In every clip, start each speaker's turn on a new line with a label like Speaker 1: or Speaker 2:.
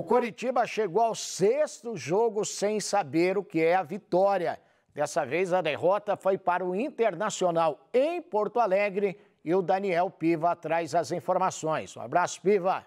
Speaker 1: Coritiba chegou ao 6º jogo sem saber o que é a vitória. Dessa vez a derrota foi para o Internacional em Porto Alegre e o Daniel Piva traz as informações. Um abraço, Piva.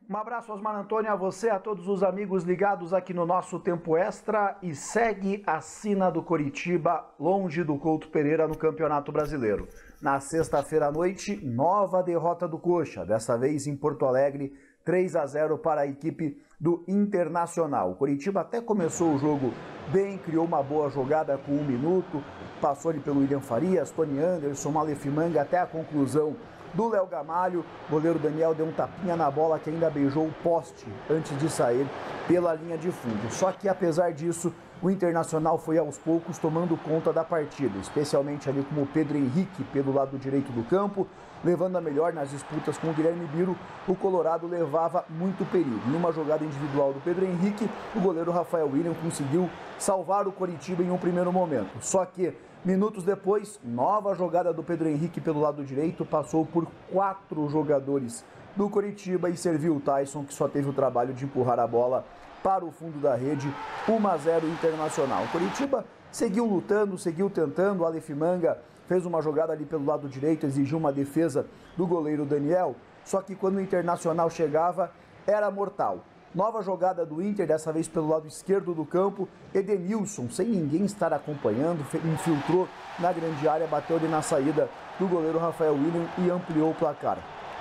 Speaker 2: Um abraço, Osmar Antônio, a você, a todos os amigos ligados aqui no nosso Tempo Extra. E segue a sina do Coritiba longe do Couto Pereira no Campeonato Brasileiro. Na sexta-feira à noite, nova derrota do Coxa, dessa vez em Porto Alegre, 3-0 para a equipe do Internacional. O Coritiba até começou o jogo bem, criou uma boa jogada com 1 minuto, passou ali pelo William Farias, Tony Anderson, Malef Manga até a conclusão do Léo Gamalho. O goleiro Daniel deu um tapinha na bola que ainda beijou o poste antes de sair pela linha de fundo. Só que apesar disso, o Internacional foi aos poucos tomando conta da partida, especialmente ali com o Pedro Henrique pelo lado direito do campo, levando a melhor nas disputas com o Guilherme Biro. O Colorado levava muito perigo. Em uma jogada individual do Pedro Henrique, o goleiro Rafael William conseguiu salvar o Coritiba em um primeiro momento. Só que minutos depois, nova jogada do Pedro Henrique pelo lado direito, passou por 4 jogadores do Coritiba e serviu o Tyson, que só teve o trabalho de empurrar a bola para o fundo da rede. 1-0 Internacional. O Coritiba seguiu lutando, seguiu tentando. O Malef Manga fez uma jogada ali pelo lado direito, exigiu uma defesa do goleiro Daniel, só que quando o Internacional chegava, era mortal. Nova jogada do Inter, dessa vez pelo lado esquerdo do campo. Edenilson, sem ninguém estar acompanhando, infiltrou na grande área, bateu ali na saída do goleiro Rafael William e ampliou o placar.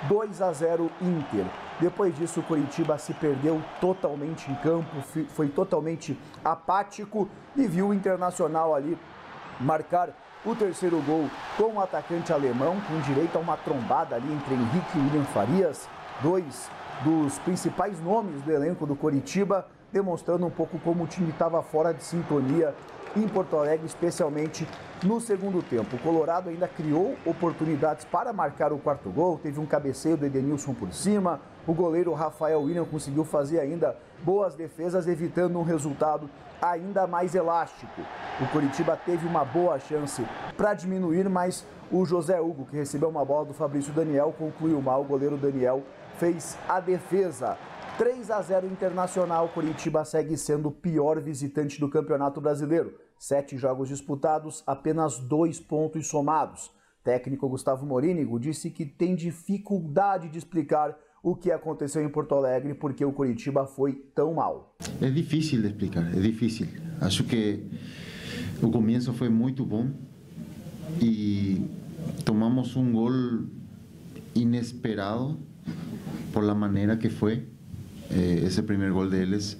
Speaker 2: 2-0 Inter. Depois disso, o Coritiba se perdeu totalmente em campo, foi totalmente apático e viu o Internacional ali marcar o terceiro gol com o atacante alemão, com direito a uma trombada ali entre Henrique e William Farias, dois dos principais nomes do elenco do Coritiba, demonstrando um pouco como o time estava fora de sintonia em Porto Alegre, especialmente no segundo tempo. O Colorado ainda criou oportunidades para marcar o quarto gol, teve um cabeceio do Edenilson por cima, o goleiro Rafael William conseguiu fazer ainda boas defesas, evitando um resultado ainda mais elástico. O Coritiba teve uma boa chance para diminuir, mas o José Hugo, que recebeu uma bola do Fabrício Daniel, concluiu mal. O goleiro Daniel fez a defesa. 3-0 Internacional. Coritiba segue sendo o pior visitante do Campeonato Brasileiro. 7 jogos disputados, apenas 2 pontos somados. Técnico Gustavo Morínigo disse que tem dificuldade de explicar o que aconteceu em Porto Alegre, porque o Coritiba foi tão mal.
Speaker 3: É difícil de explicar, é difícil. Acho que o começo foi muito bom e tomamos um gol inesperado por la maneira que foi esse primeiro gol deles.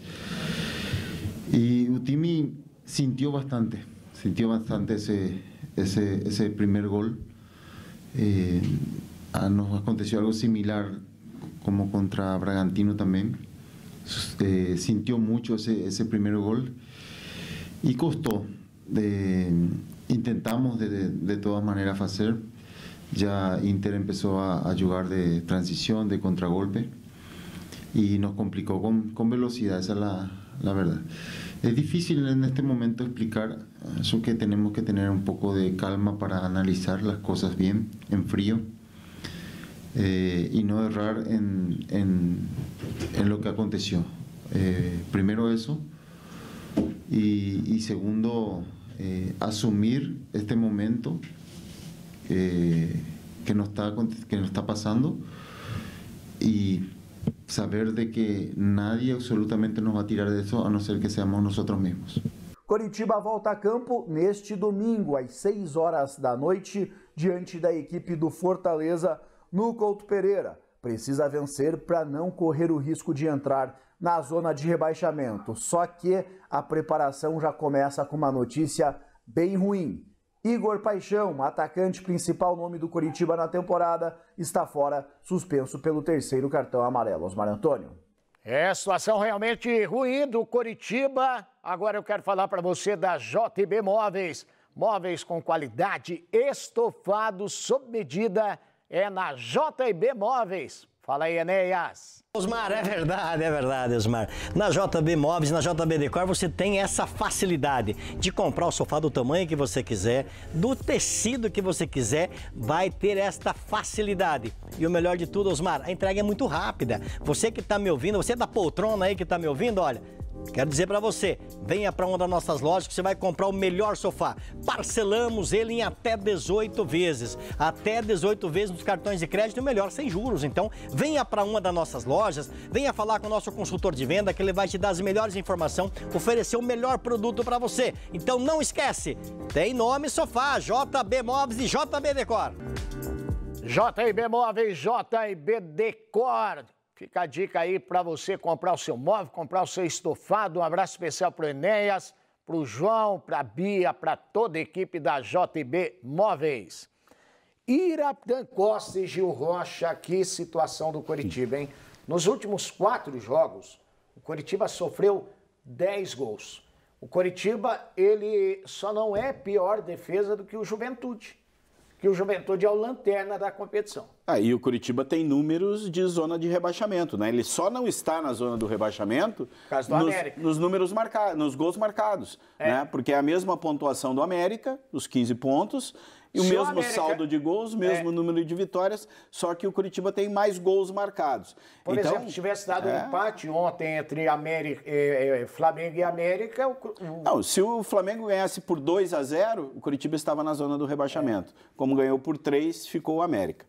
Speaker 3: E o time sentiu bastante esse primeiro gol. Nos aconteceu algo similar como contra Bragantino também. Sintió mucho ese primer gol y costó. Intentamos de todas maneras hacer. Ya Inter empezó a jugar de transición, de contragolpe y nos complicó con velocidad, esa es la verdad. Es difícil en este momento explicar, eso que tenemos que tener un poco de calma para analizar las cosas bien, en frío. Y no errar en lo que aconteció. Primero eso y segundo asumir este momento que nos está pasando y saber de que nadie absolutamente nos va a tirar de eso a no ser que seamos nosotros mismos.
Speaker 2: Coritiba volta a campo neste domingo às 6 horas da noite diante da equipe do Fortaleza no Couto Pereira. Precisa vencer para não correr o risco de entrar na zona de rebaixamento. Só que a preparação já começa com uma notícia bem ruim. Igor Paixão, atacante principal nome do Coritiba na temporada, está fora, suspenso pelo 3º cartão amarelo. Osmar Antônio.
Speaker 1: É, situação realmente ruim do Coritiba. Agora eu quero falar para você da JB Móveis. Móveis com qualidade, estofados sob medida, é na JB Móveis. Fala aí, Enéas.
Speaker 4: Osmar, é verdade, Osmar. Na JB Móveis, na JB Decor, você tem essa facilidade de comprar o sofá do tamanho que você quiser, do tecido que você quiser, vai ter esta facilidade. E o melhor de tudo, Osmar, a entrega é muito rápida. Você que está me ouvindo, você da poltrona aí que está me ouvindo, olha, quero dizer para você, venha para uma das nossas lojas que você vai comprar o melhor sofá. Parcelamos ele em até 18 vezes. Até 18 vezes nos cartões de crédito, melhor, sem juros. Então, venha para uma das nossas lojas, venha falar com o nosso consultor de venda, que ele vai te dar as melhores informações, oferecer o melhor produto para você. Então, não esquece, tem nome sofá, JB Móveis e JB Decor.
Speaker 1: JB Móveis, JB Decor. Fica a dica aí para você comprar o seu móvel, comprar o seu estofado. Um abraço especial para o Enéas, para o João, para a Bia, para toda a equipe da JB Móveis. Iratan Costa e Gil Rocha, que situação do Coritiba, hein? Nos últimos 4 jogos, o Coritiba sofreu 10 gols. O Coritiba, ele só não é pior defesa do que o Juventude. Que o Juventude é o lanterna da competição.
Speaker 5: E o Coritiba tem números de zona de rebaixamento, né? Ele só não está na zona do rebaixamento nos números marcados, nos gols marcados, né? Porque é a mesma pontuação do América, os 15 pontos, e o mesmo saldo de gols, mesmo número de vitórias, só que o Coritiba tem mais gols marcados.
Speaker 1: Por exemplo, se tivesse dado um empate ontem entre Flamengo e América...
Speaker 5: Não, se o Flamengo ganhasse por 2-0, o Coritiba estava na zona do rebaixamento. Como ganhou por 3, ficou o América.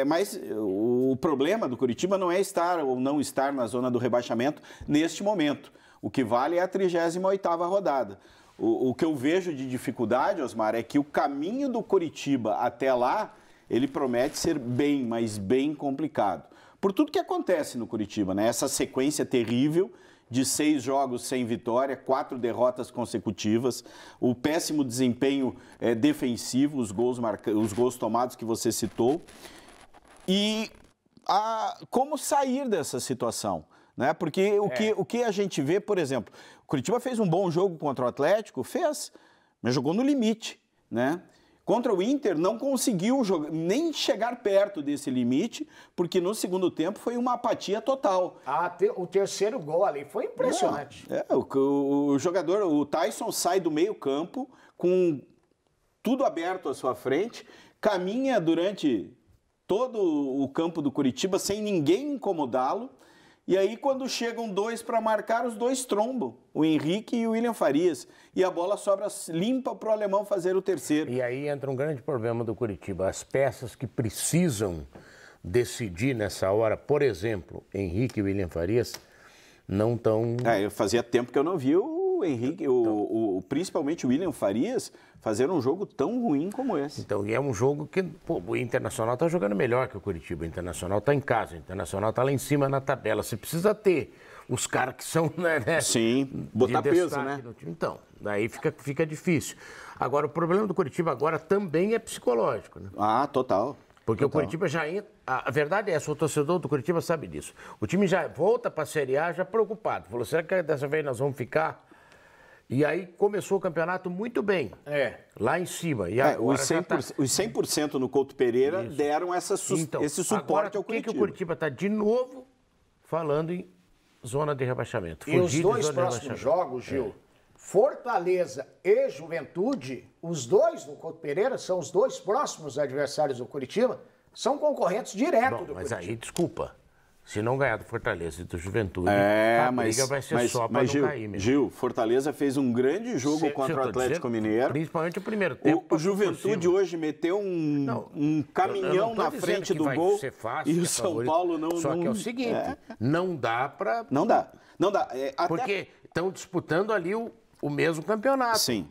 Speaker 5: Mas o problema do Coritiba não é estar ou não estar na zona do rebaixamento neste momento. O que vale é a 38ª rodada. O que eu vejo de dificuldade, Osmar, é que o caminho do Coritiba até lá, ele promete ser bem, mas bem complicado. Por tudo que acontece no Coritiba, né? Essa sequência terrível de 6 jogos sem vitória, 4 derrotas consecutivas, o péssimo desempenho defensivo, os gols tomados que você citou. E como sair dessa situação? Né? Porque o que a gente vê, por exemplo, o Coritiba fez um bom jogo contra o Atlético, mas jogou no limite, né? Contra o Inter não conseguiu nem chegar perto desse limite, porque no segundo tempo foi uma apatia total.
Speaker 1: O terceiro gol ali foi impressionante.
Speaker 5: O jogador, o Tyson, sai do meio campo com tudo aberto à sua frente, caminha durante todo o campo do Coritiba sem ninguém incomodá-lo. E aí, quando chegam 2 para marcar, os 2 trombam, o Henrique e o William Farias. E a bola sobra limpa para o alemão fazer o terceiro.
Speaker 6: E aí entra um grande problema do Coritiba. As peças que precisam decidir nessa hora, por exemplo, Henrique e William Farias, não estão...
Speaker 5: Fazia tempo que eu não vi o Henrique, principalmente o William Farias, fazer um jogo tão ruim como esse.
Speaker 6: Então, e é um jogo que o Internacional está jogando melhor que o Coritiba. O Internacional está em casa, o Internacional está lá em cima na tabela. Você precisa ter os caras que são... Né,
Speaker 5: sim, botar peso, né?
Speaker 6: Então, daí fica difícil. Agora, o problema do Coritiba agora também é psicológico, né?
Speaker 5: Total.
Speaker 6: Porque o Coritiba já entra... A verdade é essa, o torcedor do Coritiba sabe disso. O time já volta para a Série A já preocupado. Falou, será que dessa vez nós vamos ficar... E aí começou o campeonato muito bem, lá em cima. E agora
Speaker 5: os 100% no Couto Pereira deram esse suporte ao Coritiba.
Speaker 6: Por que o Coritiba está de novo falando em zona de rebaixamento?
Speaker 1: E os 2 próximos jogos, Gil, Fortaleza e Juventude, os 2 no Couto Pereira são os 2 próximos adversários do Coritiba, são concorrentes direto do
Speaker 6: mas
Speaker 1: Coritiba.
Speaker 6: Aí, desculpa. Se não ganhar do Fortaleza e do Juventude, a briga vai ser só para não cair mesmo.
Speaker 5: Gil, Fortaleza fez um grande jogo contra o Atlético Mineiro.
Speaker 6: Principalmente o primeiro tempo.
Speaker 5: O Juventude hoje meteu um caminhão na frente do gol e o São Paulo não...
Speaker 6: Só que é o seguinte, não dá para...
Speaker 5: Não dá.
Speaker 6: Porque estão disputando ali o mesmo campeonato.
Speaker 5: Sim.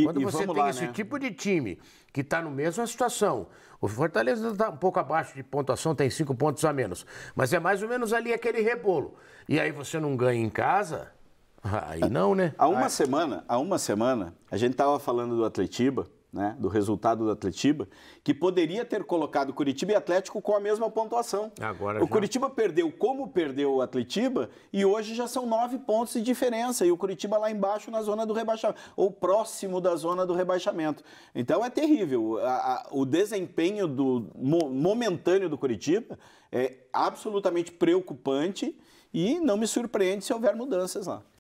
Speaker 6: Quando você tem esse tipo de time que está na mesma situação, o Fortaleza está um pouco abaixo de pontuação, tem 5 pontos a menos, mas é mais ou menos ali aquele rebolo. E aí você não ganha em casa, aí não, né?
Speaker 5: Há uma semana, a gente estava falando do Atletiba, né, do resultado do Atletiba, que poderia ter colocado Curitiba e Atlético com a mesma pontuação. O Curitiba perdeu como perdeu o Atletiba e hoje já são 9 pontos de diferença e o Curitiba lá embaixo na zona do rebaixamento, ou próximo da zona do rebaixamento. Então é terrível. O desempenho momentâneo do Curitiba é absolutamente preocupante e não me surpreende se houver mudanças lá.